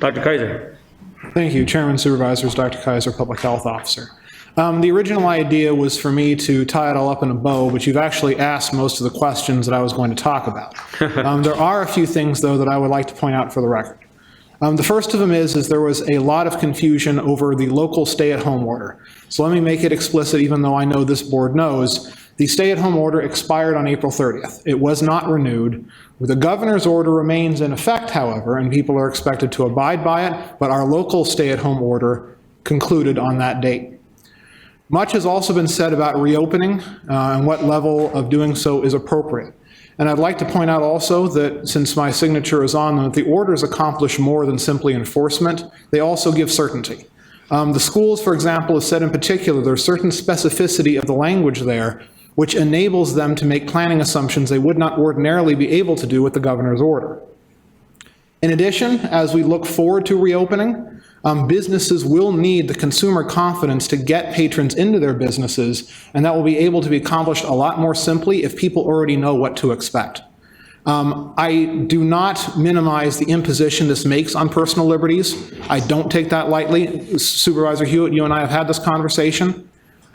Dr. Kaiser. Thank you, Chairman, Supervisors, Dr. Kaiser, Public Health Officer. The original idea was for me to tie it all up in a bow, but you've actually asked most of the questions that I was going to talk about. There are a few things, though, that I would like to point out for the record. The first of them is there was a lot of confusion over the local stay-at-home order. So let me make it explicit, even though I know this board knows. The stay-at-home order expired on April 30th. It was not renewed. The governor's order remains in effect, however, and people are expected to abide by it, but our local stay-at-home order concluded on that date. Much has also been said about reopening and what level of doing so is appropriate. And I'd like to point out also that since my signature is on them, that the orders accomplish more than simply enforcement. They also give certainty. The schools, for example, have said in particular there's certain specificity of the language there which enables them to make planning assumptions they would not ordinarily be able to do with the governor's order. In addition, as we look forward to reopening, businesses will need the consumer confidence to get patrons into their businesses, and that will be able to be accomplished a lot more simply if people already know what to expect. I do not minimize the imposition this makes on personal liberties. I don't take that lightly. Supervisor Hewitt, you and I have had this conversation.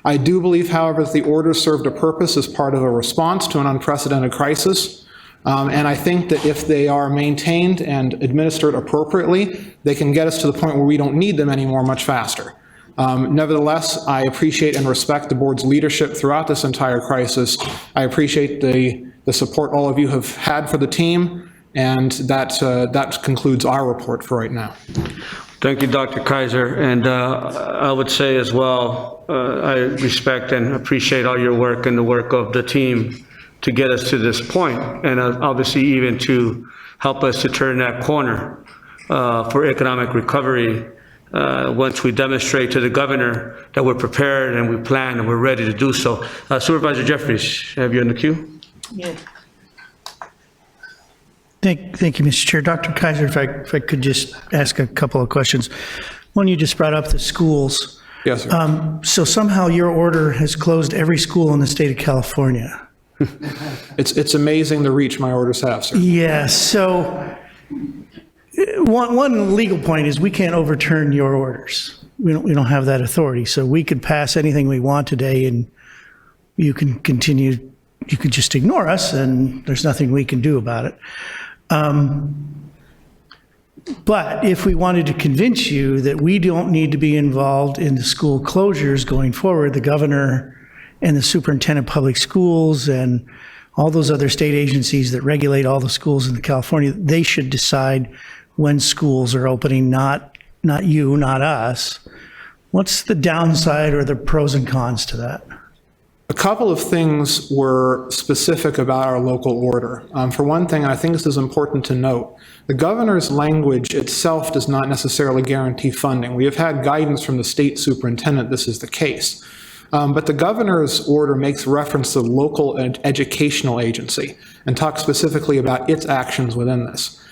I do believe, however, that the orders served a purpose as part of a response to an unprecedented crisis. And I think that if they are maintained and administered appropriately, they can get us to the point where we don't need them anymore much faster. Nevertheless, I appreciate and respect the board's leadership throughout this entire crisis. I appreciate the support all of you have had for the team, and that concludes our report for right now. Thank you, Dr. Kaiser. And I would say as well, I respect and appreciate all your work and the work of the team to get us to this point, and obviously even to help us to turn that corner for economic recovery once we demonstrate to the governor that we're prepared and we plan and we're ready to do so. Supervisor Jeffries, have you in the queue? Yeah. Thank you, Mr. Chair. Dr. Kaiser, if I could just ask a couple of questions. One, you just brought up the schools. Yes, sir. So somehow your order has closed every school in the state of California. It's amazing the reach my orders have, sir. Yeah, so one legal point is we can't overturn your orders. We don't have that authority. So we could pass anything we want today and you can continue, you could just ignore us and there's nothing we can do about it. But if we wanted to convince you that we don't need to be involved in the school closures going forward, the governor and the superintendent of public schools and all those other state agencies that regulate all the schools in California, they should decide when schools are opening, not you, not us. What's the downside or the pros and cons to that? A couple of things were specific about our local order. For one thing, and I think this is important to note, the governor's language itself does not necessarily guarantee funding. We have had guidance from the state superintendent this is the case. But the governor's order makes reference to the local educational agency and talks specifically about its actions within this.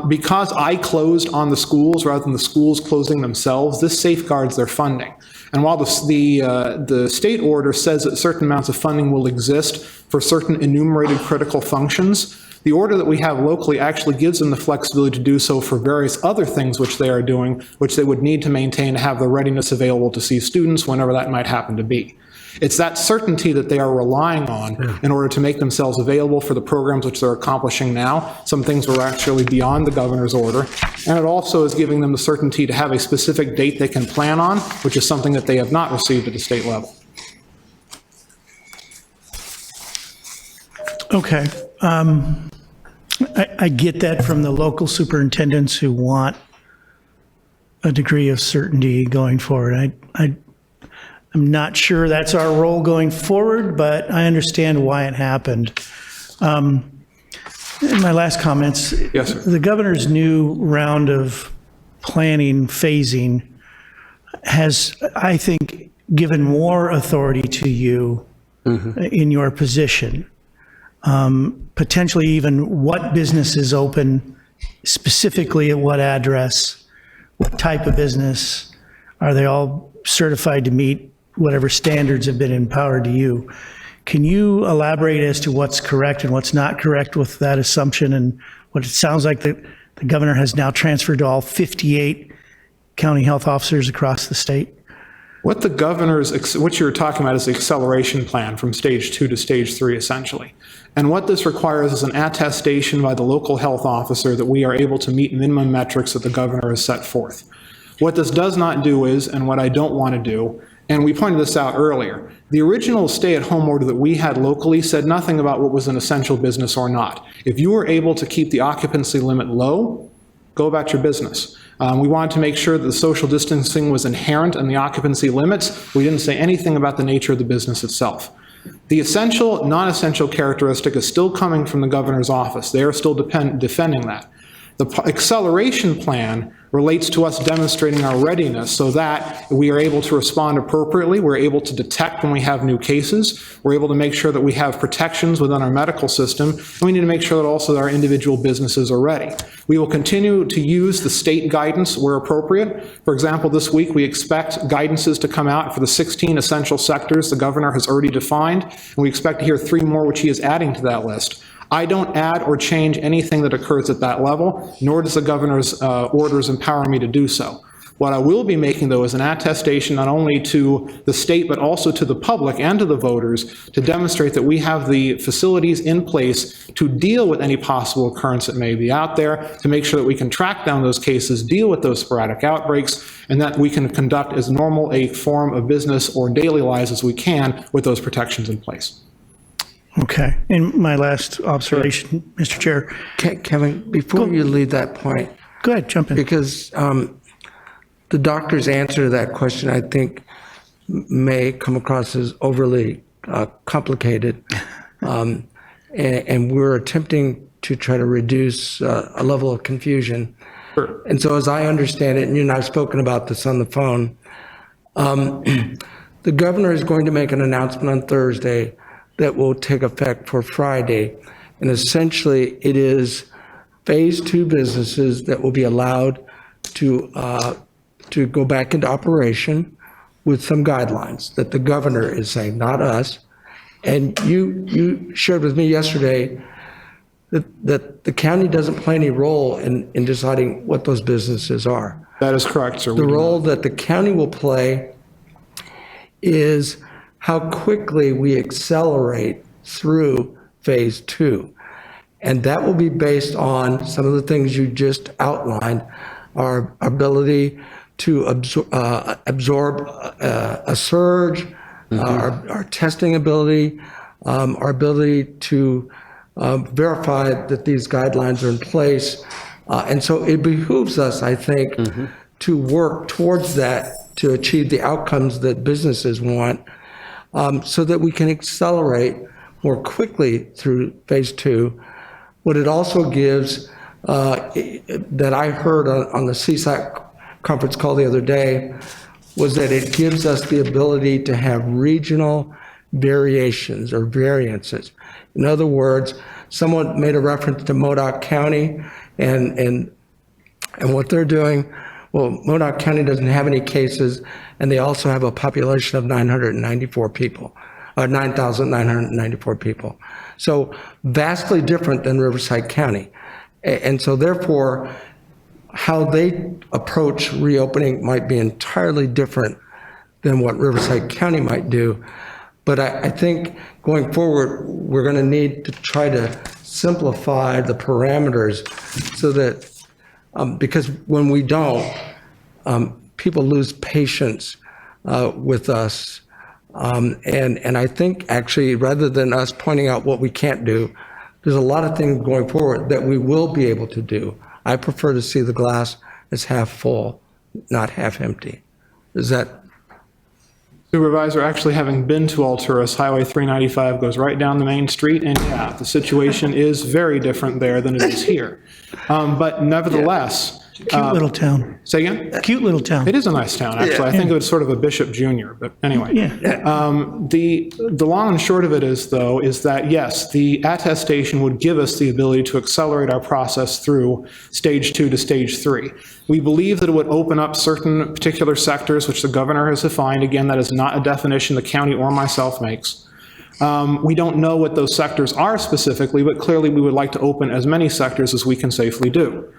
Because I closed on the schools rather than the schools closing themselves, this safeguards their funding. And while the state order says that certain amounts of funding will exist for certain enumerated critical functions, the order that we have locally actually gives them the flexibility to do so for various other things which they are doing, which they would need to maintain to have the readiness available to see students whenever that might happen to be. It's that certainty that they are relying on in order to make themselves available for the programs which they're accomplishing now. Some things were actually beyond the governor's order. And it also is giving them the certainty to have a specific date they can plan on, which is something that they have not received at the state level. Okay. I get that from the local superintendents who want a degree of certainty going forward. I'm not sure that's our role going forward, but I understand why it happened. In my last comments, yes, sir. The governor's new round of planning phasing has, I think, given more authority to you in your position. Potentially even what businesses open, specifically at what address, what type of business, are they all certified to meet whatever standards have been empowered to you? Can you elaborate as to what's correct and what's not correct with that assumption and what it sounds like the governor has now transferred to all 58 county health officers across the state? What what you're talking about is the acceleration plan from stage 2 to stage 3, essentially. And what this requires is an attestation by the local health officer that we are able to meet minimum metrics that the governor has set forth. What this does not do is, and what I don't want to do, and we pointed this out earlier, the original stay-at-home order that we had locally said nothing about what was an essential business or not. If you were able to keep the occupancy limit low, go about your business. We wanted to make sure that the social distancing was inherent in the occupancy limits. We didn't say anything about the nature of the business itself. The essential, non-essential characteristic is still coming from the governor's office. They are still defending that. The acceleration plan relates to us demonstrating our readiness so that we are able to respond appropriately, we're able to detect when we have new cases, we're able to make sure that we have protections within our medical system, and we need to make sure that also that our individual businesses are ready. We will continue to use the state guidance where appropriate. For example, this week we expect guidances to come out for the 16 essential sectors the governor has already defined, and we expect to hear 3 more which he is adding to that list. I don't add or change anything that occurs at that level, nor does the governor's orders empower me to do so. What I will be making, though, is an attestation not only to the state, but also to the public and to the voters to demonstrate that we have the facilities in place to deal with any possible occurrence that may be out there, to make sure that we can track down those cases, deal with those sporadic outbreaks, and that we can conduct as normal a form of business or daily lives as we can with those protections in place. Okay. And my last observation, Mr. Chair. Kevin, before you leave that point, Go ahead, jump in. because the doctor's answer to that question, I think, may come across as overly complicated. And we're attempting to try to reduce a level of confusion. Sure. And so as I understand it, and you and I have spoken about this on the phone, the governor is going to make an announcement on Thursday that will take effect for Friday. And essentially, it is phase 2 businesses that will be allowed to go back into operation with some guidelines that the governor is saying, not us. And you shared with me yesterday that the county doesn't play any role in deciding what those businesses are. That is correct, sir. The role that the county will play is how quickly we accelerate through phase 2. And that will be based on some of the things you just outlined, our ability to absorb a surge, our testing ability, our ability to verify that these guidelines are in place. And so it behooves us, I think, to work towards that to achieve the outcomes that businesses want, so that we can accelerate more quickly through phase 2. What it also gives, that I heard on the CSAC conference call the other day, was that it gives us the ability to have regional variations or variances. In other words, someone made a reference to Modoc County and what they're doing. Well, Modoc County doesn't have any cases, and they also have a population of 994 people, 9,994 people. So vastly different than Riverside County. And so therefore, how they approach reopening might be entirely different than what Riverside County might do. But I think going forward, we're going to need to try to simplify the parameters so that, because when we don't, people lose patience with us. And I think actually, rather than us pointing out what we can't do, there's a lot of things going forward that we will be able to do. I prefer to see the glass as half full, not half empty. Is that? Supervisor, actually having been to Alturas, Highway 395 goes right down the main street, and yeah, the situation is very different there than it is here. But nevertheless. Cute little town. Say again? Cute little town. It is a nice town, actually. I think it was sort of a Bishop Jr., but anyway. Yeah. The long and short of it is, though, is that, yes, the attestation would give us the ability to accelerate our process through stage 2 to stage 3. We believe that it would open up certain particular sectors, which the governor has defined. Again, that is not a definition the county or myself makes. We don't know what those sectors are specifically, but clearly we would like to open as many sectors as we can safely do.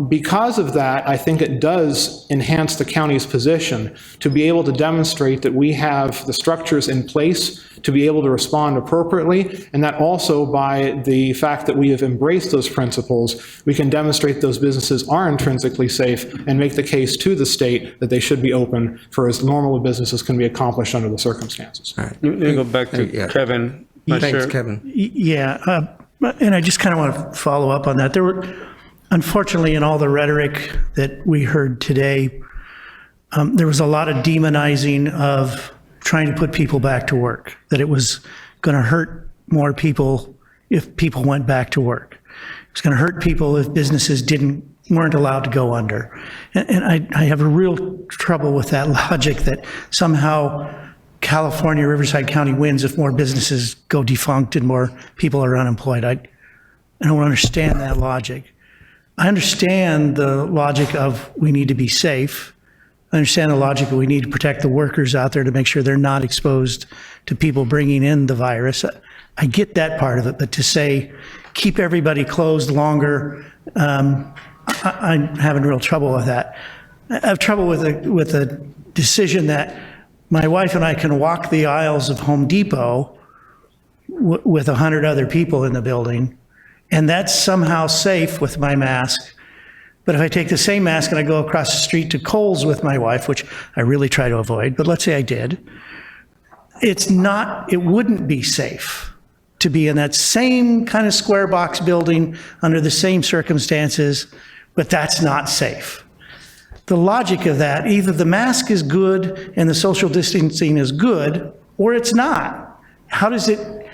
Because of that, I think it does enhance the county's position to be able to demonstrate that we have the structures in place to be able to respond appropriately, and that also by the fact that we have embraced those principles, we can demonstrate those businesses are intrinsically safe and make the case to the state that they should be open for as normal a business as can be accomplished under the circumstances. All right. Let me go back to Yeah. Kevin. Not Thanks, sure- Kevin. Yeah, and I just kind of want to follow up on that. There were, unfortunately, in all the rhetoric that we heard today, there was a lot of demonizing of trying to put people back to work, that it was going to hurt more people if people went back to work. It was going to hurt people if businesses weren't allowed to go under. And I have a real trouble with that logic that somehow California, Riverside County wins if more businesses go defunct and more people are unemployed. I don't understand that logic. I understand the logic of we need to be safe. I understand the logic that we need to protect the workers out there to make sure they're not exposed to people bringing in the virus. I get that part of it, but to say keep everybody closed longer, I'm having real trouble with that. I have trouble with a decision that my wife and I can walk the aisles of Home Depot with 100 other people in the building, and that's somehow safe with my mask. But if I take the same mask and I go across the street to Kohl's with my wife, which I really try to avoid, but let's say I did, it wouldn't be safe to be in that same kind of square box building under the same circumstances, but that's not safe. The logic of that, either the mask is good and the social distancing is good, or it's not. How does it,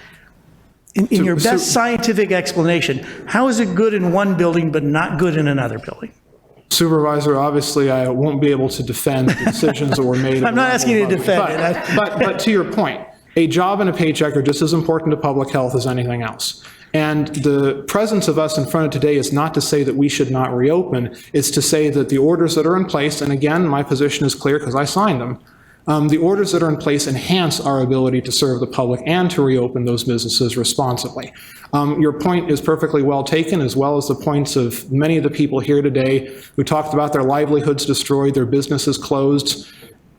in your best scientific explanation, how is it good in one building but not good in another building? Supervisor, obviously, I won't be able to defend the decisions that were made. I'm not asking you to defend it. But to your point, a job and a paycheck are just as important to public health as anything else. And the presence of us in front of today is not to say that we should not reopen. It's to say that the orders that are in place, and again, my position is clear because I signed them, the orders that are in place enhance our ability to serve the public and to reopen those businesses responsibly. Your point is perfectly well taken, as well as the points of many of the people here today who talked about their livelihoods destroyed, their businesses closed.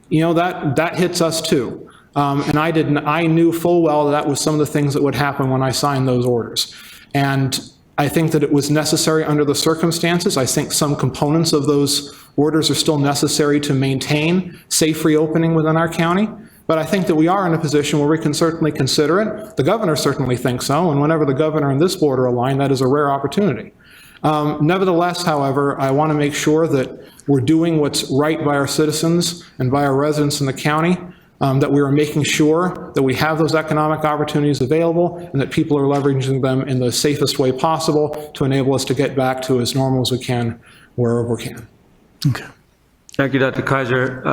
You know, that hits us too. And I knew full well that was some of the things that would happen when I signed those orders. And I think that it was necessary under the circumstances. I think some components of those orders are still necessary to maintain safe reopening within our county. But I think that we are in a position where we can certainly consider it. The governor certainly thinks so. And whenever the governor and this board are aligned, that is a rare opportunity. Nevertheless, however, I want to make sure that we're doing what's right by our citizens and by our residents in the county. That we are making sure that we have those economic opportunities available and that people are leveraging them in the safest way possible to enable us to get back to as normal as we can wherever we can. Okay. Thank you, Dr. Kaiser.